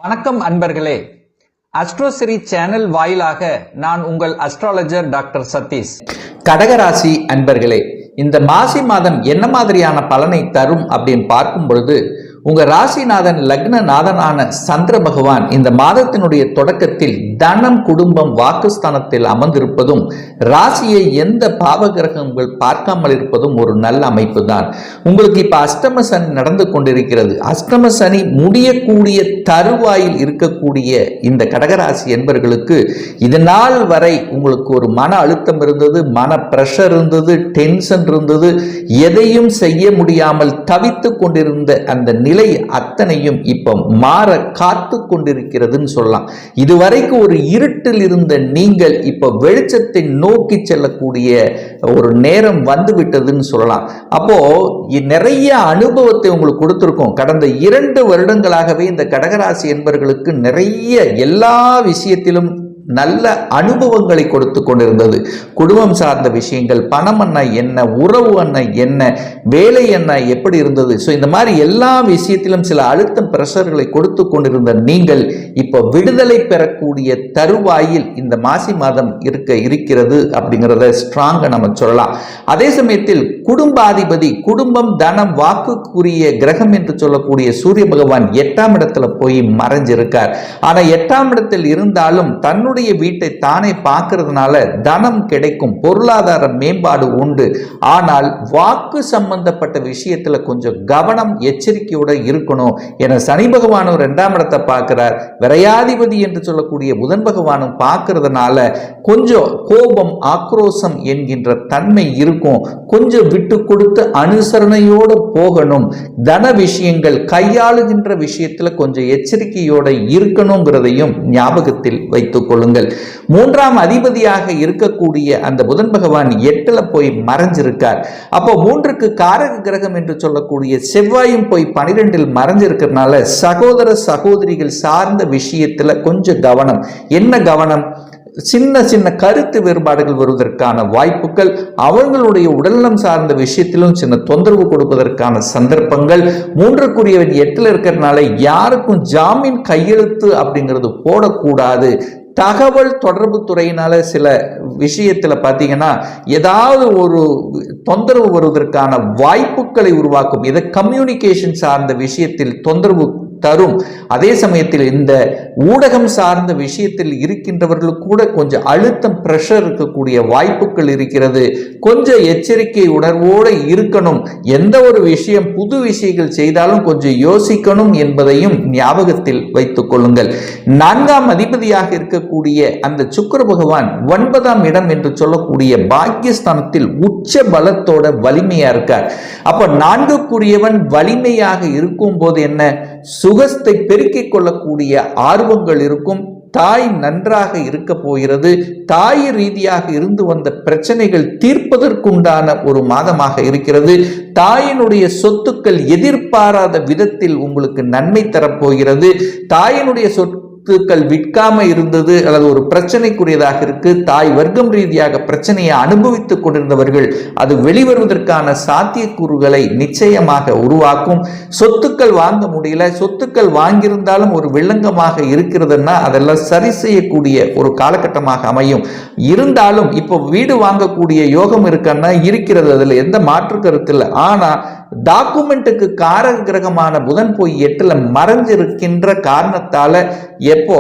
வணக்கம் அன்பர்களே, அஸ்ட்ரோசிரி சேனல் வாயிலாக நான் உங்கள் அஸ்ட்ராலஜர் டாக்டர் சதீஷ். கடகராசி அன்பர்களே, இந்த மாசி மாதம் என்ன மாதிரியான பலனை தரும் அப்படின்னு பார்க்கும் பொழுது, உங்க ராசிநாதன் லக்னநாதனான சந்திர பகவான் இந்த மாதத்தினுடைய தொடக்கத்தில் தனம் குடும்பம் வாக்குஸ்தானத்தில் அமர்ந்திருப்பதும் ராசியை எந்த பாவகிரகங்கள் பார்க்காமல் இருப்பதும் ஒரு நல்ல அமைப்பு தான். உங்களுக்கு இப்ப அஷ்டம சனி நடந்து கொண்டிருக்கிறது. அஷ்டம சனி முடியக்கூடிய தருவாயில் இருக்கக்கூடிய இந்த கடகராசி என்பவர்களுக்கு இது நாள் வரை உங்களுக்கு ஒரு மன அழுத்தம் இருந்தது, மன பிரஷர் இருந்தது, டென்ஷன் இருந்தது, எதையும் செய்ய முடியாமல் தவித்து கொண்டிருந்த அந்த நிலை அத்தனையும் இப்ப மாற காத்து கொண்டிருக்கிறதுன்னு சொல்லலாம். இதுவரைக்கும் ஒரு இருட்டில் இருந்த நீங்கள் இப்ப வெளிச்சத்தை நோக்கி செல்லக்கூடிய ஒரு நேரம் வந்து விட்டதுன்னு சொல்லலாம். அப்போ நிறைய அனுபவத்தை உங்களுக்கு கொடுத்திருக்கோம். கடந்த 2 வருடங்களாகவே இந்த கடகராசி என்பவர்களுக்கு நிறைய எல்லா விஷயத்திலும் நல்ல அனுபவங்களை கொடுத்து கொண்டிருந்தது. குடும்பம் சார்ந்த விஷயங்கள், பணம் என்ன என்ன, உறவு என்ன என்ன, வேலை என்ன எப்படி இருந்தது. ஸோ இந்த மாதிரி எல்லா விஷயத்திலும் சில அழுத்தம் பிரஷர்களை கொடுத்து கொண்டிருந்த நீங்கள் இப்போ விடுதலை பெறக்கூடிய தருவாயில் இந்த மாசி மாதம் இருக்கிறது அப்படிங்கிறத ஸ்ட்ராங்கா நம்ம சொல்லலாம். அதே சமயத்தில் குடும்பாதிபதி, குடும்பம் தனம் வாக்குக்குரிய கிரகம் என்று சொல்லக்கூடிய சூரிய பகவான் 8ஆம் இடத்துல போய் மறைஞ்சிருக்கார். ஆனா 8ஆம் இடத்தில் இருந்தாலும் தன்னுடைய வீட்டை தானே பார்க்கிறதுனால தனம் கிடைக்கும், பொருளாதார மேம்பாடு உண்டு. ஆனால் வாக்கு சம்பந்தப்பட்ட விஷயத்துல கொஞ்சம் கவனம் எச்சரிக்கையோட இருக்கணும். என சனி பகவானும் 2ஆம் இடத்தை பார்க்கிறார். விரையாதிபதி என்று சொல்லக்கூடிய புதன் பகவானும் பார்க்கிறதுனால கொஞ்சம் கோபம் ஆக்ரோஷம் என்கின்ற தன்மை இருக்கும். கொஞ்சம் விட்டு கொடுத்து அனுசரணையோடு போகணும். தன விஷயங்கள் கையாளுகின்ற விஷயத்துல கொஞ்சம் எச்சரிக்கையோட இருக்கணுங்கிறதையும் ஞாபகத்தில் வைத்துக் கொள்ளுங்கள். 3ஆம் அதிபதியாக இருக்கக்கூடிய அந்த புதன் பகவான் 8ல போய் மறைஞ்சிருக்கார். அப்போ 3க்கு காரக கிரகம் என்று சொல்லக்கூடிய செவ்வாயும் போய் 12இல் மறைஞ்சிருக்கிறதுனால சகோதர சகோதரிகள் சார்ந்த விஷயத்துல கொஞ்சம் கவனம். என்ன கவனம்? சின்ன சின்ன கருத்து வேறுபாடுகள் வருவதற்கான வாய்ப்புகள், அவர்களுடைய உடல்நலம் சார்ந்த விஷயத்திலும் சின்ன தொந்தரவு கொடுப்பதற்கான சந்தர்ப்பங்கள். 3க்குரியவன் 8ல இருக்கிறதுனால யாருக்கும் ஜாமீன் கையெழுத்து அப்படிங்கிறது போடக்கூடாது. தகவல் தொடர்பு துறையினால சில விஷயத்துல பார்த்தீங்கன்னா ஏதாவது ஒரு தொந்தரவு வருவதற்கான வாய்ப்புகளை உருவாக்கும். இதை கம்யூனிகேஷன் சார்ந்த விஷயத்தில் தொந்தரவு தரும். அதே சமயத்தில் இந்த ஊடகம் சார்ந்த விஷயத்தில் இருக்கின்றவர்களுக்கு கூட கொஞ்சம் அழுத்தம் பிரஷர் இருக்கக்கூடிய வாய்ப்புகள் இருக்கிறது. கொஞ்சம் எச்சரிக்கை உணர்வோடு இருக்கணும். எந்த ஒரு விஷயம் புது விஷயங்கள் செய்தாலும் கொஞ்சம் யோசிக்கணும் என்பதையும் ஞாபகத்தில் வைத்துக் கொள்ளுங்கள். 4ஆம் அதிபதியாக இருக்கக்கூடிய அந்த சுக்கிர பகவான் 9ஆம் இடம் என்று சொல்லக்கூடிய பாக்கியஸ்தானத்தில் உச்ச பலத்தோட வலிமையா இருக்கார். அப்ப 4க்குரியவன் வலிமையாக இருக்கும் போது என்ன, சுகத்தை பெருக்கிக் கொள்ளக்கூடிய ஆர்வங்கள் இருக்கும். தாய் நன்றாக இருக்க போகிறது. தாய் ரீதியாக இருந்து வந்த பிரச்சனைகள் தீர்ப்பதற்குண்டான ஒரு மாதமாக இருக்கிறது. தாயினுடைய சொத்துக்கள் எதிர்பாராத விதத்தில் உங்களுக்கு நன்மை தரப்போகிறது. தாயினுடைய சொத்துக்கள் விற்காம இருந்தது அல்லது ஒரு பிரச்சனைக்குரியதாக இருக்கு, தாய் வர்க்கம் ரீதியாக பிரச்சனையை அனுபவித்துக் கொண்டிருந்தவர்கள் அது வெளிவருவதற்கான சாத்தியக்கூறுகளை நிச்சயமாக உருவாக்கும். சொத்துக்கள் வாங்க முடியல, சொத்துக்கள் வாங்கியிருந்தாலும் ஒரு வில்லங்கமாக இருக்கிறதுன்னா அதெல்லாம் சரி செய்யக்கூடிய ஒரு காலகட்டமாக அமையும். இருந்தாலும் இப்போ வீடு வாங்கக்கூடிய யோகம் இருக்கன்னா இருக்கிறது, அதுல எந்த மாற்று கருத்து இல்லை. ஆனா டாக்குமெண்ட்டுக்கு காரக கிரகமான புதன் போய் 8ல மறைஞ்சிருக்கின்ற காரணத்தால எப்போ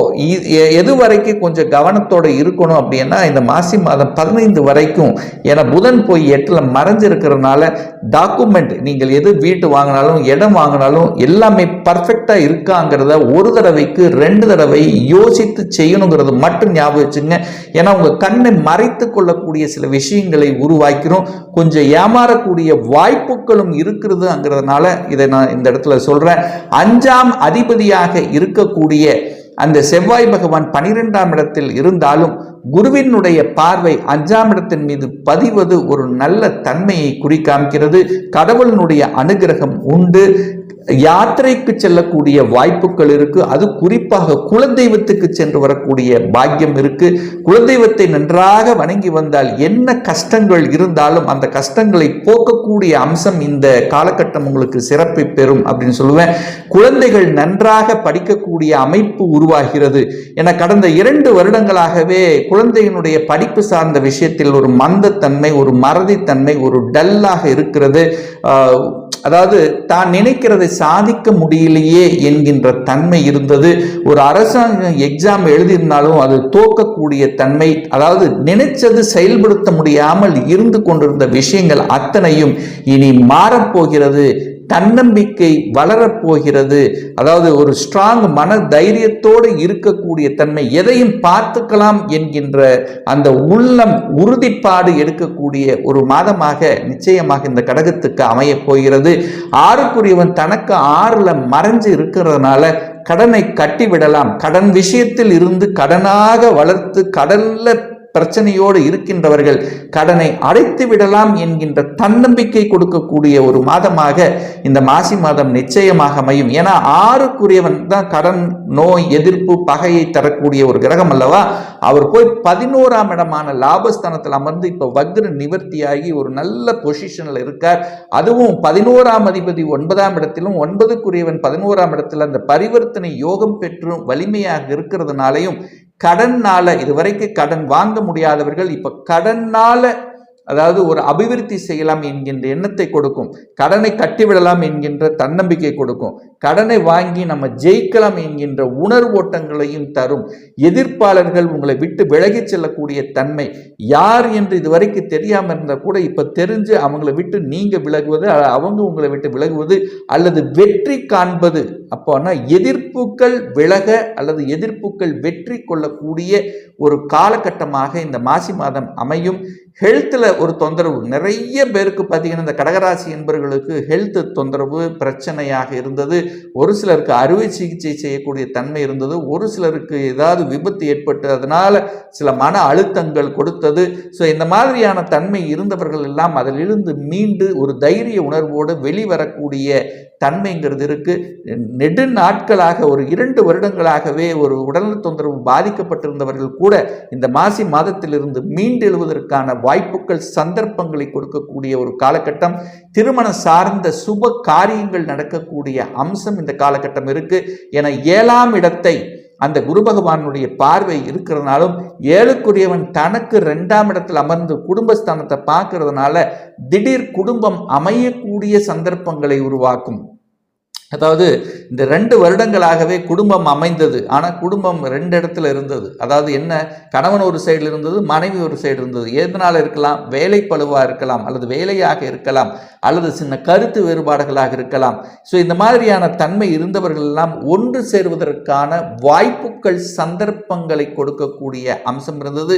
எது வரைக்கும் கொஞ்சம் கவனத்தோட இருக்கணும் அப்படின்னா இந்த மாசி மாதம் 15 வரைக்கும். ஏன்னா புதன் போய் 8ல மறைஞ்சிருக்கிறதுனால டாக்குமெண்ட் நீங்கள் எது வீட்டு வாங்கினாலும் இடம் வாங்கினாலும் எல்லாமே பர்ஃபெக்டா இருக்காங்கிறத ஒரு தடவைக்கு 2 தடவை யோசித்து செய்யணுங்கிறது மட்டும் ஞாபகம் வச்சுங்க. ஏன்னா உங்க கண்ணை மறைத்து கொள்ளக்கூடிய சில விஷயங்களை உருவாக்கிறோம். கொஞ்சம் ஏமாறக்கூடிய வாய்ப்புகளும் இருக்கிறதுங்கிறதுனால இதை நான் இந்த இடத்துல சொல்றேன். 5ஆம் அதிபதியாக இருக்கக்கூடிய அந்த செவ்வாய் பகவான் 12ஆம் இடத்தில் இருந்தாலும் குருவினுடைய பார்வை 5ஆம் இடத்தின் மீது பதிவது ஒரு நல்ல தன்மையை குறிக்காமிக்கிறது. கடவுளினுடைய அனுகிரகம் உண்டு. யாத்திரைக்கு செல்லக்கூடிய வாய்ப்புகள் இருக்கு. அது குறிப்பாக குலதெய்வத்துக்கு சென்று வரக்கூடிய பாக்கியம் இருக்கு. குலதெய்வத்தை நன்றாக வணங்கி வந்தால் என்ன கஷ்டங்கள் இருந்தாலும் அந்த கஷ்டங்களை போக்கக்கூடிய அம்சம் இந்த காலகட்டம் உங்களுக்கு சிறப்பை பெறும் அப்படின்னு சொல்லுவேன். குழந்தைகள் நன்றாக படிக்கக்கூடிய அமைப்பு உருவாகிறது. என கடந்த 2 வருடங்களாகவே குழந்தையினுடைய படிப்பு சார்ந்த விஷயத்தில் ஒரு மந்தத்தன்மை, ஒரு மறதித்தன்மை, ஒரு டல்லாக இருக்கிறது. அதாவது தான் நினைக்கிறதை சாதிக்க முடியலையே என்கின்ற தன்மை இருந்தது. ஒரு அரசாங்க எக்ஸாம் எழுதியிருந்தாலும் அது தோக்கக்கூடிய தன்மை, அதாவது நினைச்சது செயல்படுத்த முடியாமல் இருந்து கொண்டிருந்த விஷயங்கள் அத்தனையும் இனி மாறப்போகிறது. தன்னம்பிக்கை வளரப்போகிறது. அதாவது ஒரு ஸ்ட்ராங் மன தைரியத்தோடு இருக்கக்கூடிய தன்மை, எதையும் பார்த்துக்கலாம் என்கின்ற அந்த உள்ளம் உறுதிப்பாடு எடுக்கக்கூடிய ஒரு மாதமாக நிச்சயமாக இந்த கடகத்துக்கு அமைய போகிறது. 6க்குரியவன் தனக்கு 6ல மறைஞ்சு இருக்கிறதுனால கடனை கட்டிவிடலாம். கடன் விஷயத்தில் இருந்து கடனாக வளர்த்து கடல்ல பிரச்சனையோடு இருக்கின்றவர்கள் கடனை அடைத்து விடலாம் என்கின்ற தன்னம்பிக்கை கொடுக்கக்கூடிய ஒரு மாதமாக இந்த மாசி மாதம் நிச்சயமாக அமையும். ஏன்னா 6க்குரியவன் தான் கடன், நோய், எதிர்ப்பு, பகையை தரக்கூடிய ஒரு கிரகம் அல்லவா. அவர் போய் 11ஆம் இடமான லாபஸ்தானத்தில் அமர்ந்து இப்ப வக்ர நிவர்த்தியாகி ஒரு நல்ல பொசிஷன்ல இருக்கார். அதுவும் 11ஆம் அதிபதி 9ஆம் இடத்திலும் 9க்குரியவன் 11ஆம் இடத்தில் அந்த பரிவர்த்தனை யோகம் பெற்று வலிமையாக இருக்கிறதுனாலையும் கடன்னால இதுவரைக்கும் கடன் வாங்க முடியாதவர்கள் இப்ப கடன்னால அதாவது ஒரு அபிவிருத்தி செய்யலாம் என்கின்ற எண்ணத்தை கொடுக்கும். கடனை கட்டிவிடலாம் என்கின்ற தன்னம்பிக்கை கொடுக்கும். கடனை வாங்கி நம்ம ஜெயிக்கலாம் என்கின்ற உணர்வோட்டங்களையும் தரும். எதிர்ப்பாளர்கள் உங்களை விட்டு விலகி செல்லக்கூடிய தன்மை, யார் என்று இதுவரைக்கும் தெரியாம இருந்தா கூட இப்ப தெரிஞ்சு அவங்களை விட்டு நீங்க விலகுவது, அவங்க உங்களை விட்டு விலகுவது அல்லது வெற்றி காண்பது. அப்போனா எதிர்ப்புகள் விலக அல்லது எதிர்ப்புகள் வெற்றி கொள்ளக்கூடிய ஒரு காலகட்டமாக இந்த மாசி மாதம் அமையும். ஹெல்த்தில் ஒரு தொந்தரவு நிறைய பேருக்கு பார்த்தீங்கன்னா இந்த கடகராசி என்பவர்களுக்கு ஹெல்த் தொந்தரவு பிரச்சனையாக இருந்தது. ஒரு சிலருக்கு அறுவை சிகிச்சை செய்யக்கூடிய தன்மை இருந்தது. ஒரு சிலருக்கு ஏதாவது விபத்து ஏற்பட்டு அதனால சில மன அழுத்தங்கள் கொடுத்தது. ஸோ இந்த மாதிரியான தன்மை இருந்தவர்கள் எல்லாம் அதிலிருந்து மீண்டு ஒரு தைரிய உணர்வோடு வெளிவரக்கூடிய தன்மைங்கிறது இருக்கு. நெடு நாட்களாக ஒரு 2 வருடங்களாகவே ஒரு உடல் தொந்தரவு பாதிக்கப்பட்டிருந்தவர்கள் கூட இந்த மாசி மாதத்திலிருந்து மீண்டெழுவதற்கான வாய்ப்புகள், சந்தர்ப்பங்களை கொடுக்கக்கூடிய ஒரு காலகட்டம். திருமணம் சார்ந்த சுப காரியங்கள் நடக்கக்கூடிய அம்சம் இந்த காலகட்டம் இருக்கு. என 7ஆம் இடத்தை அந்த குரு பகவானுடைய பார்வை இருக்கிறதுனாலும் 7க்குரியவன் தனக்கு 2ஆம் இடத்தில் அமர்ந்து குடும்பஸ்தானத்தை பார்க்கறதுனால திடீர் குடும்பம் அமையக்கூடிய சந்தர்ப்பங்களை உருவாக்கும். அதாவது இந்த 2 வருடங்களாகவே குடும்பம் அமைந்தது. ஆனால் குடும்பம் 2 இடத்துல இருந்தது. அதாவது என்ன, கணவன் ஒரு சைடில் இருந்தது, மனைவி ஒரு சைடு இருந்தது. எதனால் இருக்கலாம்? வேலை பளுவாக இருக்கலாம், அல்லது வேலையாக இருக்கலாம், அல்லது சின்ன கருத்து வேறுபாடுகளாக இருக்கலாம். ஸோ இந்த மாதிரியான தன்மை இருந்தவர்கள் எல்லாம் ஒன்று சேர்வதற்கான வாய்ப்புகள், சந்தர்ப்பங்களை கொடுக்கக்கூடிய அம்சம் இருந்தது.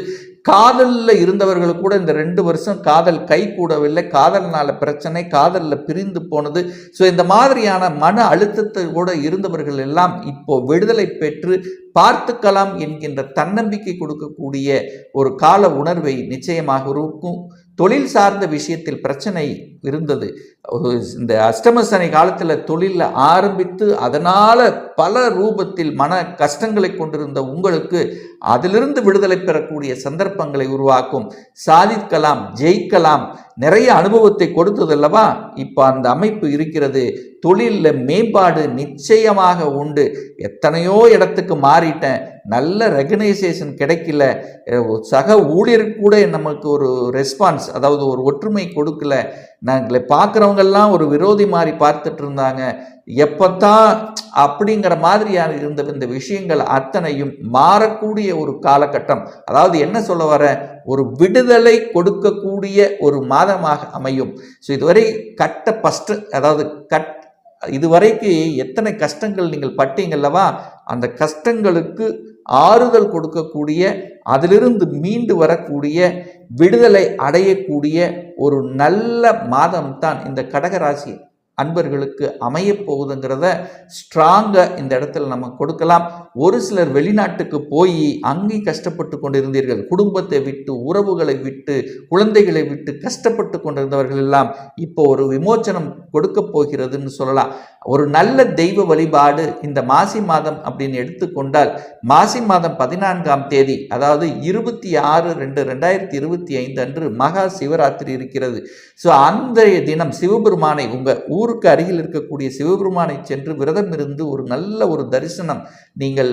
காதலில் இருந்தவர்கள் கூட இந்த 2 வருஷம் காதல் கை கூடவில்லை, காதல்னால பிரச்சனை, காதலில் பிரிந்து போனது. ஸோ இந்த மாதிரியான மன அழுத்தத்தை கூட இருந்தவர்கள் எல்லாம் இப்போ விடுதலை பெற்று பார்த்துக்கலாம் என்கின்ற தன்னம்பிக்கை கொடுக்கக்கூடிய ஒரு கால உணர்வை நிச்சயமாக இருக்கும். தொழில் சார்ந்த விஷயத்தில் பிரச்சனை இருந்தது. இந்த அஷ்டம சனி காலத்தில் தொழிலில் ஆரம்பித்து அதனால பல ரூபத்தில் மன கஷ்டங்களை கொண்டிருந்த உங்களுக்கு அதிலிருந்து விடுதலை பெறக்கூடிய சந்தர்ப்பங்களை உருவாக்கும். சாதிக்கலாம், ஜெயிக்கலாம், நிறைய அனுபவத்தை கொடுத்ததல்லவா. இப்போ அந்த அமைப்பு இருக்கிறது. தொழிலில் மேம்பாடு நிச்சயமாக உண்டு. எத்தனையோ இடத்துக்கு மாறிட்டேன், நல்ல ரெகனைசேஷன் கிடைக்கல, சக ஊழியருக்கு கூட நமக்கு ஒரு ரெஸ்பான்ஸ், அதாவது ஒரு ஒற்றுமை கொடுக்கல, நாங்களை பார்க்குறவங்கெல்லாம் ஒரு விரோதி மாதிரி பார்த்துட்டு இருந்தாங்க, எப்பத்தான் அப்படிங்கிற மாதிரியான இருந்த இந்த விஷயங்கள் அத்தனையும் மாறக்கூடிய ஒரு காலகட்டம். அதாவது என்ன சொல்ல வர, ஒரு விடுதலை கொடுக்கக்கூடிய ஒரு மாதமாக அமையும். ஸோ இதுவரை அதாவது இதுவரைக்கு எத்தனை கஷ்டங்கள் நீங்கள் பட்டீங்கல்லவா, அந்த கஷ்டங்களுக்கு ஆறுதல் கொடுக்கக்கூடிய, அதிலிருந்து மீண்டு வரக்கூடிய, விடுதலை அடையக்கூடிய ஒரு நல்ல மாதம் தான் இந்த கடகராசி அன்பர்களுக்கு அமைய போகுதுங்கிறத ஸ்ட்ராங்காக இந்த இடத்துல நம்ம கொடுக்கலாம். ஒரு சிலர் வெளிநாட்டுக்கு போய் அங்கே கஷ்டப்பட்டு கொண்டிருந்தீர்கள், குடும்பத்தை விட்டு, உறவுகளை விட்டு, குழந்தைகளை விட்டு கஷ்டப்பட்டு கொண்டிருந்தவர்கள் எல்லாம் இப்போ ஒரு விமோச்சனம் கொடுக்க போகிறதுன்னு சொல்லலாம். ஒரு நல்ல தெய்வ வழிபாடு இந்த மாசி மாதம் அப்படின்னு எடுத்துக்கொண்டால், மாசி மாதம் 14ஆம் தேதி, அதாவது 26/2/2025 அன்று மகா சிவராத்திரி இருக்கிறது. ஸோ அந்த தினம் சிவபெருமானை, உங்கள் ஊருக்கு அருகில் இருக்கக்கூடிய சிவபெருமானை சென்று விரதம் இருந்து ஒரு நல்ல ஒரு தரிசனம் நீங்கள்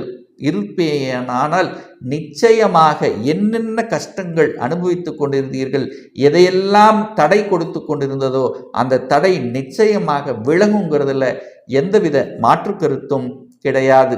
இருப்பேனானால் நிச்சயமாக என்னென்ன கஷ்டங்கள் அனுபவித்துக் கொண்டிருந்தீர்கள், எதையெல்லாம் தடை கொடுத்து கொண்டிருந்ததோ அந்த தடை நிச்சயமாக விலகுங்கிறதுல எந்தவித மாற்று கருத்தும் கிடையாது.